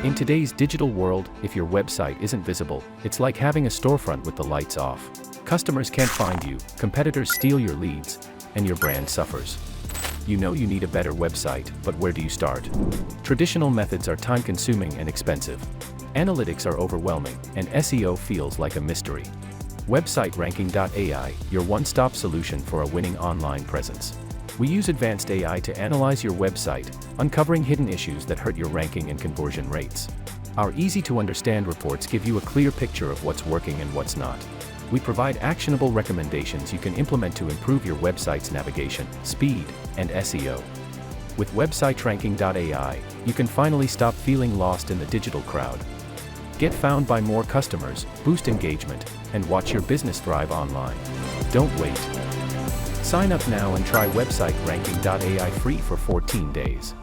In today's digital world, if your website isn't visible, it's like having a storefront with the lights off. Customers can't find you, competitors steal your leads, and your brand suffers. You know you need a better website, but where do you start? Traditional methods are time-consuming and expensive. Analytics are overwhelming, and SEO feels like a mystery. WebsiteRanking.ai, your one-stop solution for a winning online presence. We use advanced AI to analyze your website, uncovering hidden issues that hurt your ranking and conversion rates. Our easy-to-understand reports give you a clear picture of what's working and what's not. We provide actionable recommendations you can implement to improve your website's navigation, speed, and SEO. With WebsiteRanking.ai, you can finally stop feeling lost in the digital crowd. Get found by more customers, boost engagement, and watch your business thrive online. Don't wait. Sign up now and try WebsiteRanking.ai free for 14 days.